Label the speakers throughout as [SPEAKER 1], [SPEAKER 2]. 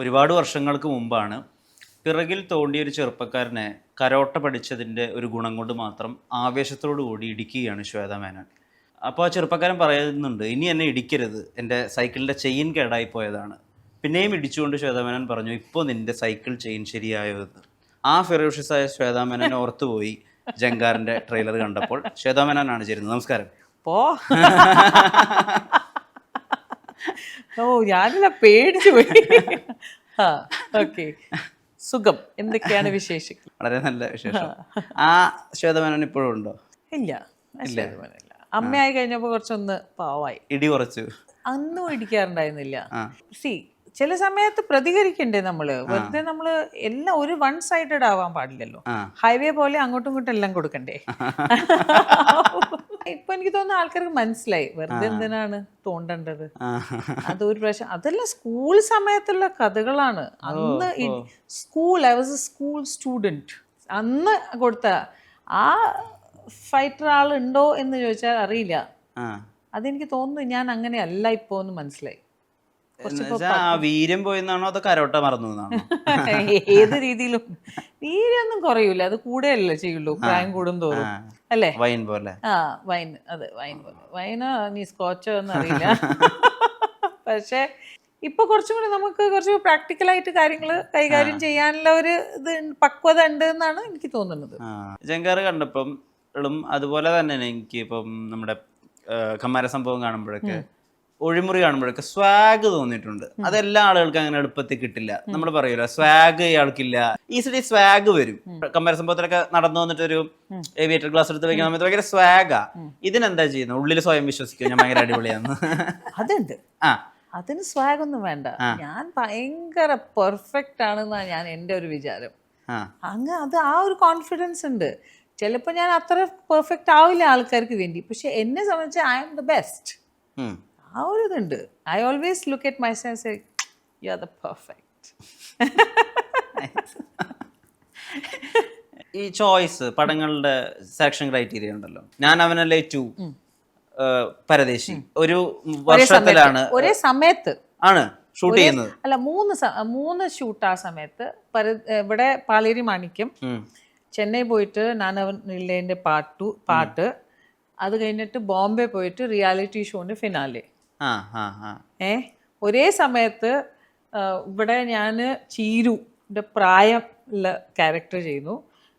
[SPEAKER 1] ഒരുപാട് വർഷങ്ങൾക്ക് മുമ്പാണ് പിറകിൽ തോണ്ടിയ ഒരു ചെറുപ്പക്കാരനെ കരോട്ട പഠിച്ചതിൻ്റെ ഒരു ഗുണം കൊണ്ട് മാത്രം ആവേശത്തോടു കൂടി ഇടിക്കുകയാണ് ശ്വേത മേനോൻ. അപ്പോൾ ആ ചെറുപ്പക്കാരൻ പറയുന്നുണ്ട്, ഇനി എന്നെ ഇടിക്കരുത്, എൻ്റെ സൈക്കിളിൻ്റെ ചെയിൻ കേടായി പോയതാണ്. പിന്നെയും ഇടിച്ചുകൊണ്ട് ശ്വേത മേനോൻ പറഞ്ഞു, ഇപ്പോൾ നിൻ്റെ സൈക്കിൾ ചെയിൻ ശരിയായോ എന്ന്. ആ ഫെറോഷ്യസായ ശ്വേത മേനോൻ ഓർത്തുപോയി ജങ്കാറിൻ്റെ ട്രെയിലർ കണ്ടപ്പോൾ. ശ്വേത മേനോനാണ് ചേരുന്നത്. നമസ്കാരം.
[SPEAKER 2] ഓ ഞാനില്ല, പേടിച്ചു പോയി. ഓക്കെ, സുഖം. എന്തൊക്കെയാണ് വിശേഷിക്കും?
[SPEAKER 1] വളരെ നല്ല വിശേഷം. ആ ശ്വേത മേനോൻ ഇപ്പോഴും ഉണ്ടോ?
[SPEAKER 2] ഇല്ല, അമ്മയായി കഴിഞ്ഞപ്പോ കുറച്ചൊന്ന് പാവായി.
[SPEAKER 1] ഇടി കുറച്ചു.
[SPEAKER 2] അന്നും ഇടിക്കാറുണ്ടായിരുന്നില്ല. സി ചില സമയത്ത് പ്രതികരിക്കണ്ടേ നമ്മള്? വെറുതെ നമ്മള് എല്ലാം ഒരു വൺ സൈഡഡ് ആവാൻ പാടില്ലല്ലോ. ഹൈവേ പോലെ അങ്ങോട്ടും ഇങ്ങോട്ടും എല്ലാം കൊടുക്കണ്ടേ? ഇപ്പൊ എനിക്ക് തോന്നുന്ന ആൾക്കാർക്ക് മനസ്സിലായി വെറുതെ എന്തിനാണ് തോണ്ടേണ്ടത്. അതൊരു പ്രശ്നം. അതെല്ലാം സ്കൂൾ സമയത്തുള്ള കഥകളാണ്. അന്ന് I was A school student. അന്ന് കൊടുത്ത ആ ഫൈറ്റർ ആളുണ്ടോ എന്ന് ചോദിച്ചാൽ അറിയില്ല. അതെനിക്ക് തോന്നുന്നു ഞാൻ അങ്ങനെ അല്ല ഇപ്പോ എന്ന് മനസ്സിലായി.
[SPEAKER 1] വീര്യം പോയെന്നാണോ അതോ കരോട്ട മറന്നു എന്നാണോ?
[SPEAKER 2] ഏത് രീതിയിലും വീര്യൊന്നും കുറയൂല, അത് കൂടെയല്ലേ ചെയ്യുള്ളൂ പ്രായം കൂടും തോറും, അല്ലേ?
[SPEAKER 1] വൈൻ പോലെ.
[SPEAKER 2] വൈൻ, അതെ, വൈൻ പോലെ. വൈനോ നീ സ്കോച്ചോ ഒന്നും അറിയില്ല. പക്ഷെ ഇപ്പൊ കുറച്ചും കൂടി നമുക്ക് കുറച്ച് പ്രാക്ടിക്കലായിട്ട് കാര്യങ്ങൾ കൈകാര്യം ചെയ്യാനുള്ള ഒരു ഇത് പക്വത ഉണ്ട് എന്നാണ് എനിക്ക് തോന്നുന്നത്.
[SPEAKER 1] ജങ്കാറ് കണ്ടപ്പം അതുപോലെ തന്നെ എനിക്ക് ഇപ്പം നമ്മുടെ കമ്മാര സംഭവം കാണുമ്പോഴൊക്കെ, ഒഴിമുറി കാണുമ്പോഴൊക്കെ സ്വാഗ് തോന്നിയിട്ടുണ്ട്. അതെല്ലാ ആളുകൾക്കും അങ്ങനെ എളുപ്പത്തിൽ കിട്ടില്ല. നമ്മൾ പറയൂല സ്വാഗ് ഇയാൾക്കില്ല, ഈസിലി സ്വാഗ് വരും. കമ്മാര സംഭവത്തിലൊക്കെ നടന്നു വന്നിട്ട് ഒരു ഏവിയേറ്റർ ക്ലാസ് എടുത്ത് വെക്കുന്ന സമയത്ത് ഭയങ്കര സ്വാഗാ. ഇതിനെന്താ ചെയ്യുന്നത്? ഉള്ളിൽ സ്വയം വിശ്വസിക്കും ഞാൻ ഭയങ്കര അടിപൊളിയാന്ന്.
[SPEAKER 2] അതുണ്ട്. അതിന് സ്വാഗ് ഒന്നും വേണ്ട. ഞാൻ ഭയങ്കര പെർഫെക്റ്റ് ആണെന്നാണ് എൻ്റെ ഒരു വിചാരം. അത് ആ ഒരു കോൺഫിഡൻസ് ഉണ്ട്. ചിലപ്പോൾ ഞാൻ അത്ര പെർഫെക്റ്റ് ആവില്ല ആൾക്കാർക്ക് വേണ്ടി, പക്ഷെ എന്നെ സംബന്ധിച്ച് ഐ ആം ദ ബെസ്റ്റ്. ആ ഒരു ഇതുണ്ട്. I always look at my self say you are the perfect.
[SPEAKER 1] ഈ ചോയ്സ് പടങ്ങളുടെ സെലക്ഷൻ ക്രൈറ്റീരിയ ഉണ്ടല്ലോ. ഞാൻ അവനല്ലേ 2 പരദേശി ഒരു വർഷത്തിലാണ്, ഒരേ സമയത്ത് ആണ് ഷൂട്ട് ചെയ്യുന്നത്.
[SPEAKER 2] അല്ല, 3 ഷൂട്ട് ആ സമയത്ത്. ഇവിടെ പാലേരി മാണിക്യം, ചെന്നൈ പോയിട്ട് നാനവനില്ലേൻ്റെ പാട്ട്, അത് കഴിഞ്ഞിട്ട് ബോംബെ പോയിട്ട് റിയാലിറ്റി ഷോന്റെ ഫിനാലെ. ഒരേ സമയത്ത് ഇവിടെ ഞാൻ ചീരുന്റെ പ്രായമുള്ള ക്യാരക്ടർ ചെയ്യുന്നു.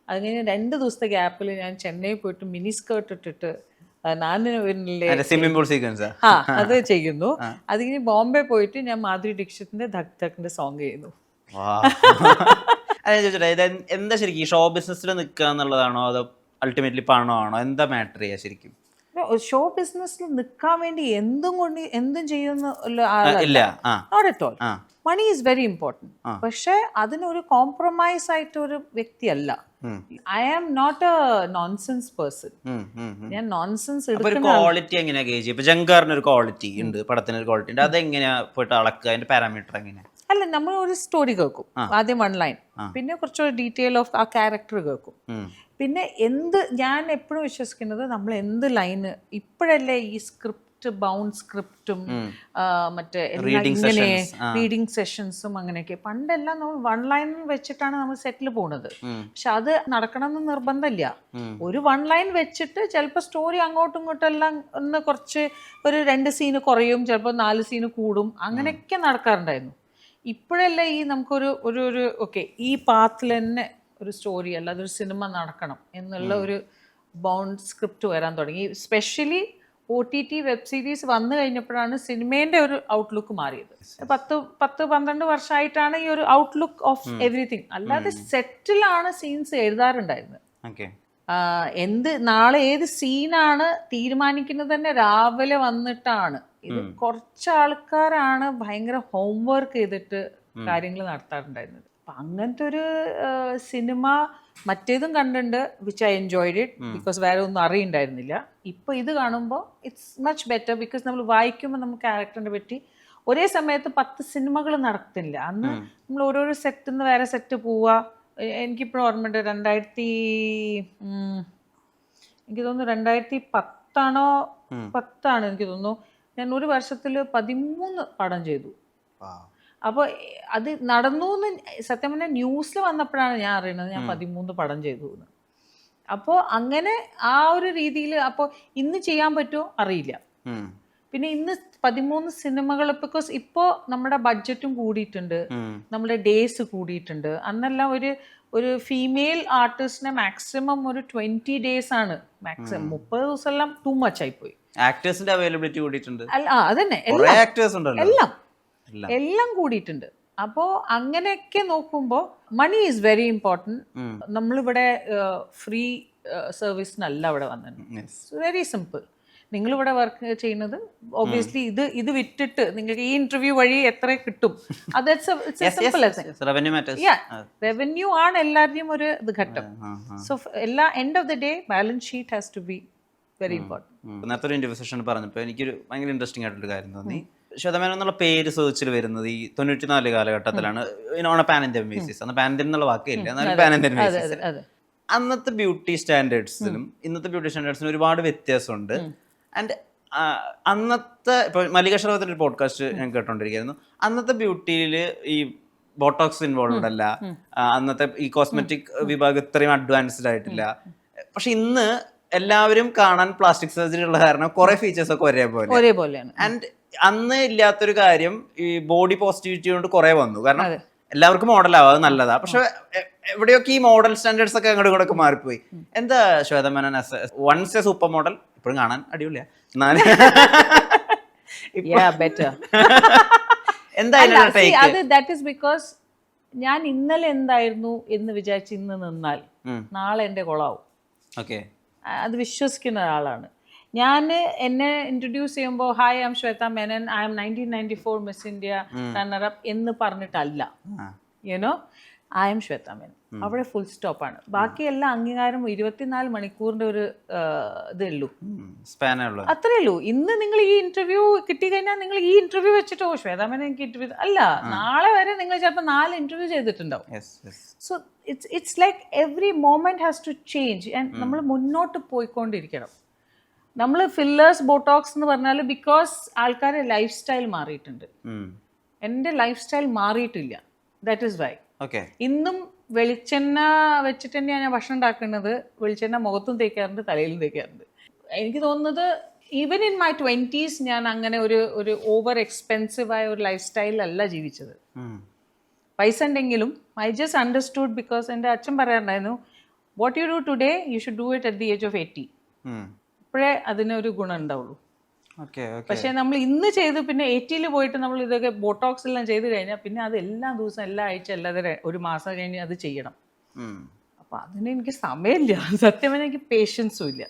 [SPEAKER 2] അത് കഴിഞ്ഞ് 2 ദിവസത്തെ ഗ്യാപ്പിൽ ഞാൻ ചെന്നൈ പോയിട്ട് മിനി സ്കേർട്ട് ഇട്ടിട്ട് അത് ചെയ്യുന്നു. അത് കഴിഞ്ഞ് ബോംബെ പോയിട്ട് ഞാൻ മാധുരി ദീക്ഷിതിന്റെ ധക് ധക്കിന്റെ സോങ് ചെയ്യുന്നു.
[SPEAKER 1] എന്താ ശരിക്കും ഈ ഷോ ബിസിനസ്സിൽ നിൽക്കുക എന്നുള്ളതാണോ അതോ അൾട്ടിമേറ്റ്ലി പണോ ആണോ? എന്താ മാറ്റർ ചെയ്യാ ശരിക്കും?
[SPEAKER 2] ഷോ ബിസിനസ്സിൽ നിൽക്കാൻ വേണ്ടി എന്തും ചെയ്യുന്ന മണി ഈസ് വെരി ഇമ്പോർട്ടൻറ്റ്. പക്ഷെ അതിനൊരു കോംപ്രമൈസ് ആയിട്ട് ഒരു വ്യക്തിയല്ല. I am not a nonsense person. ഞാൻ നോൺസെൻസ്
[SPEAKER 1] ക്വാളിറ്റി എങ്ങനെയാ ഗേജ് ചെയ്യുക? ഇപ്പൊ ജങ്കാറിന് ഒരു ക്വാളിറ്റി ഉണ്ട്, പടത്തിന് ഒരു ക്വാളിറ്റി ഉണ്ട്, അതെങ്ങനെയാ പോയിട്ട് അളക്കുക? അതിന്റെ പാരാമീറ്റർ എങ്ങനെയാ?
[SPEAKER 2] അല്ല, നമ്മൾ ഒരു സ്റ്റോറി കേൾക്കും, ആദ്യം 1 ലൈൻ, പിന്നെ കുറച്ചൊരു ഡീറ്റെയിൽ ഓഫ് ആ ക്യാരക്ടർ കേൾക്കും. പിന്നെ ഞാൻ എപ്പോഴും വിശ്വസിക്കുന്നത്, നമ്മൾ എന്ത് ലൈന് ഇപ്പോഴല്ലേ ഈ സ്ക്രിപ്റ്റ് ബൗണ്ട് സ്ക്രിപ്റ്റും മറ്റേ ഇങ്ങനെ റീഡിങ് സെഷൻസും അങ്ങനെയൊക്കെ. പണ്ടെല്ലാം നമ്മൾ 1 ലൈൻ വെച്ചിട്ടാണ് നമ്മൾ സെറ്റിൽ പോകുന്നത്. പക്ഷെ അത് നടക്കണമെന്ന് നിർബന്ധമില്ല. ഒരു 1 ലൈൻ വെച്ചിട്ട് ചിലപ്പോൾ സ്റ്റോറി അങ്ങോട്ടും ഇങ്ങോട്ടും എല്ലാം ഒന്ന് കുറച്ച് ഒരു 2 സീന് കുറയും, ചിലപ്പോൾ 4 സീന് കൂടും, അങ്ങനെയൊക്കെ നടക്കാറുണ്ടായിരുന്നു. ഇപ്പോഴല്ലേ ഈ നമുക്കൊരു ഒരു ഓക്കെ ഈ പാത്തിൽ തന്നെ ഒരു സ്റ്റോറി അല്ല, അതൊരു സിനിമ നടക്കണം എന്നുള്ള ഒരു ബൗണ്ട് സ്ക്രിപ്റ്റ് വരാൻ തുടങ്ങി. സ്പെഷ്യലി OTT വെബ് സീരീസ് വന്നു കഴിഞ്ഞപ്പോഴാണ് സിനിമേൻ്റെ ഒരു ഔട്ട്ലുക്ക് മാറിയത്. 10-12 വർഷമായിട്ടാണ് ഈ ഒരു ഔട്ട്ലുക്ക് ഓഫ് എവറിത്തിങ്. അല്ലാതെ സെറ്റിലാണ് സീൻസ് എഴുതാറുണ്ടായിരുന്നത്. നാളെ ഏത് സീനാണ് തീരുമാനിക്കുന്നത് തന്നെ രാവിലെ വന്നിട്ടാണ്. ഇത് കുറച്ച് ആൾക്കാരാണ് ഭയങ്കര ഹോംവർക്ക് ചെയ്തിട്ട് കാര്യങ്ങൾ നടത്താറുണ്ടായിരുന്നത്. അപ്പം അങ്ങനത്തെ ഒരു സിനിമ മറ്റേതും കണ്ടിട്ടുണ്ട്, which I enjoyed it, because വേറെ ഒന്നും അറിയണ്ടായിരുന്നില്ല. ഇപ്പോൾ ഇത് കാണുമ്പോൾ ഇറ്റ്സ് മച്ച് ബെറ്റർ, ബിക്കോസ് നമ്മൾ വായിക്കുമ്പോൾ നമുക്ക് ക്യാരക്ടറിനെ പറ്റി ഒരേ സമയത്ത് 10 സിനിമകൾ നടക്കുന്നില്ല. അന്ന് നമ്മൾ ഓരോരോ സെറ്റിൽ നിന്ന് വേറെ സെറ്റ് പോവുക. എനിക്കിപ്പോഴും ഓർമ്മയുണ്ട്, എനിക്ക് തോന്നുന്നു 2010 ആണ് എനിക്ക് തോന്നുന്നു. ഞാൻ ഒരു വർഷത്തിൽ 13 പടം ചെയ്തു. അപ്പോൾ അത് നടന്നു എന്ന് സത്യം പറഞ്ഞാൽ ന്യൂസിൽ വന്നപ്പോഴാണ് ഞാൻ അറിയുന്നത് ഞാൻ 13 പടം ചെയ്തു എന്ന്. അപ്പോൾ അങ്ങനെ ആ ഒരു രീതിയിൽ അപ്പോൾ ഇന്ന് ചെയ്യാൻ പറ്റുമോ അറിയില്ല. പിന്നെ ഇന്ന് 13 സിനിമകൾ ബിക്കോസ് ഇപ്പോൾ നമ്മുടെ ബഡ്ജറ്റും കൂടിയിട്ടുണ്ട്, നമ്മുടെ ഡേയ്സ് കൂടിയിട്ടുണ്ട്. അന്നെല്ലാം ഒരു ഫീമെയിൽ ആർട്ടിസ്റ്റിനെ മാക്സിമം ഒരു 20 days ആണ് മാക്സിമം. 30 ദിവസമെല്ലാം ടു മച്ച് ആയിപ്പോയി.
[SPEAKER 1] ആക്ടേഴ്സിന്റെ അവൈലബിലിറ്റി കൂടിയിട്ടുണ്ട്.
[SPEAKER 2] അതന്നെ എല്ലാം കൂടിയിട്ടുണ്ട്. അപ്പോൾ അങ്ങനെയൊക്കെ നോക്കുമ്പോൾ മണി ഈസ് വെരി ഇമ്പോർട്ടൻറ്റ്. നമ്മളിവിടെ ഫ്രീ സർവീസിനല്ല ഇവിടെ വന്നത്. Very simple. നിങ്ങളിവിടെ വർക്ക് ചെയ്യുന്നത് ഒബ്വിയസ്ലി ഇത് വിറ്റിട്ട് നിങ്ങൾക്ക് ഈ ഇന്റർവ്യൂ വഴി എത്ര കിട്ടും, അത് റവന്യൂ ആണ് എല്ലാവരുടെയും ഒരു ഇത് ഘട്ടം. സോ എല്ലാ end of the day balance sheet has to be very important.
[SPEAKER 1] നേരത്തെ ഒരു ഇന്റർവ്യൂ സെഷൻ പറഞ്ഞപ്പോൾ എനിക്കൊരു ഭയങ്കര ഇൻട്രസ്റ്റിംഗ് ആയിട്ടൊരു കാര്യം തോന്നി. ശ്വേതമേനോൻ എന്നുള്ള പേര് സെർച്ചിൽ വരുന്നത് ഈ 94 കാലഘട്ടത്തിലാണ്. Pan Indian basis. അന്ന് പാൻ ഇന്ത്യൻ എന്നുള്ള വാക്കില്ല, എന്നാലും പാൻ ഇന്ത്യൻ ബേസിസ്. അന്നത്തെ ബ്യൂട്ടി സ്റ്റാൻഡേർഡ്സിനും ഇന്നത്തെ ബ്യൂട്ടി സ്റ്റാൻഡേർഡ്സിനും ഒരുപാട് വ്യത്യാസമുണ്ട്. ആൻഡ് അന്നത്തെ ഇപ്പോൾ മല്ലിക ഷറഫത്തിന്റെ ഒരു പോഡ്കാസ്റ്റ് ഞാൻ കേട്ടോണ്ടിരിക്കുന്നു. അന്നത്തെ ബ്യൂട്ടിയിൽ ഈ ബോട്ടോക്സ് ഇൻവോൾവ്ഡ് അല്ല, അന്നത്തെ ഈ കോസ്മെറ്റിക് വിഭാഗം ഇത്രയും അഡ്വാൻസ്ഡ് ആയിട്ടില്ല. പക്ഷെ ഇന്ന് എല്ലാവരും കാണാൻ പ്ലാസ്റ്റിക് സർജറി ഉള്ള കാരണം കുറെ ഫീച്ചേഴ്സ് ഒക്കെ ഒരേപോലെയാണ്. ആൻഡ് അന്ന് ഇല്ലാത്തൊരു കാര്യം ഈ ബോഡി പോസിറ്റിവിറ്റി കൊണ്ട് കുറെ വന്നു. കാരണം എല്ലാവർക്കും മോഡലാവും, അത് നല്ലതാ. പക്ഷെ എവിടെയൊക്കെ ഈ മോഡൽ സ്റ്റാൻഡേർഡ്സ് ഒക്കെ അങ്ങോട്ടും ഇങ്ങോട്ടൊക്കെ മാറിപ്പോയി. എന്താ ശ്വേതമേനോൻ വൺസ് എ സൂപ്പർ മോഡൽ, ഇപ്പോഴും കാണാൻ അടിപൊളിയാ,
[SPEAKER 2] ഞാൻ ഇന്നലെ എന്തായിരുന്നു എന്ന് വിചാരിച്ച് ഇന്ന് നിന്നാൽ നാളെ എന്റെ കൊളാവും. അത് വിശ്വസിക്കുന്ന ഒരാളാണ് ഞാൻ. എന്നെ ഇൻട്രൊഡ്യൂസ് ചെയ്യുമ്പോൾ hi I am Shweta Menon, I am 1994 miss India runner up എന്ന് പറഞ്ഞിട്ടല്ല, you know I am Shweta Menon. അവിടെ ഫുൾ സ്റ്റോപ്പാണ്. ബാക്കിയെല്ലാം അംഗീകാരം 24 മണിക്കൂറിന്റെ ഒരു ഇതേ ഉള്ളൂ, അത്രേ ഉള്ളൂ. ഇന്ന് നിങ്ങൾ ഈ ഇന്റർവ്യൂ കിട്ടിക്കഴിഞ്ഞാൽ നിങ്ങൾ ഈ ഇന്റർവ്യൂ വെച്ചിട്ടോ ശ്വേത മേനൻ എനിക്ക് ഇന്റർവ്യൂ അല്ല, നാളെ വരെ നിങ്ങൾ ചിലപ്പോൾ 4 ഇന്റർവ്യൂ ചെയ്തിട്ടുണ്ടാവും. So it's like every moment has to change. And നമ്മൾ മുന്നോട്ട് പോയിക്കൊണ്ടിരിക്കണം. നമ്മൾ ഫില്ലേഴ്സ് ബോട്ടോക്സ് എന്ന് പറഞ്ഞാൽ ബിക്കോസ് ആൾക്കാരുടെ ലൈഫ് സ്റ്റൈൽ മാറിയിട്ടുണ്ട്. എൻ്റെ ലൈഫ് സ്റ്റൈൽ മാറിയിട്ടില്ല. ദാറ്റ് ഈസ് വൈ ഇന്നും വെളിച്ചെണ്ണ വെച്ചിട്ട് തന്നെയാണ് ഞാൻ ഭക്ഷണം ഉണ്ടാക്കുന്നത്. വെളിച്ചെണ്ണ മുഖത്തും തേക്കാറുണ്ട്, തലയിലും തേക്കാറുണ്ട്. എനിക്ക് തോന്നുന്നത് ഈവൻ ഇൻ മൈ 20s ഞാൻ അങ്ങനെ ഒരു ഓവർ എക്സ്പെൻസീവ് ആയ ഒരു ലൈഫ് സ്റ്റൈലല്ല ജീവിച്ചത്. പൈസ ഉണ്ടെങ്കിലും ഐ ജസ്റ്റ് അണ്ടർസ്റ്റുഡ് ബിക്കോസ് എൻ്റെ അച്ഛൻ പറയാറുണ്ടായിരുന്നു what you do today you should do it at the age of 80. അപ്പോഴേ അതിനൊരു ഗുണം ഉണ്ടാവുള്ളൂ. പക്ഷെ നമ്മൾ ഇന്ന് ചെയ്ത് പിന്നെ 80 പോയിട്ട് നമ്മൾ ഇതൊക്കെ ബോട്ടോക്സ് എല്ലാം ചെയ്ത് കഴിഞ്ഞാൽ പിന്നെ അത് എല്ലാ ദിവസവും എല്ലാ ആഴ്ച അല്ലാതെ ഒരു മാസം കഴിഞ്ഞ് അത് ചെയ്യണം. അപ്പൊ അതിന് എനിക്ക് സമയമില്ല. സത്യം പറഞ്ഞാൽ എനിക്ക് പേഷ്യൻസും ഇല്ല.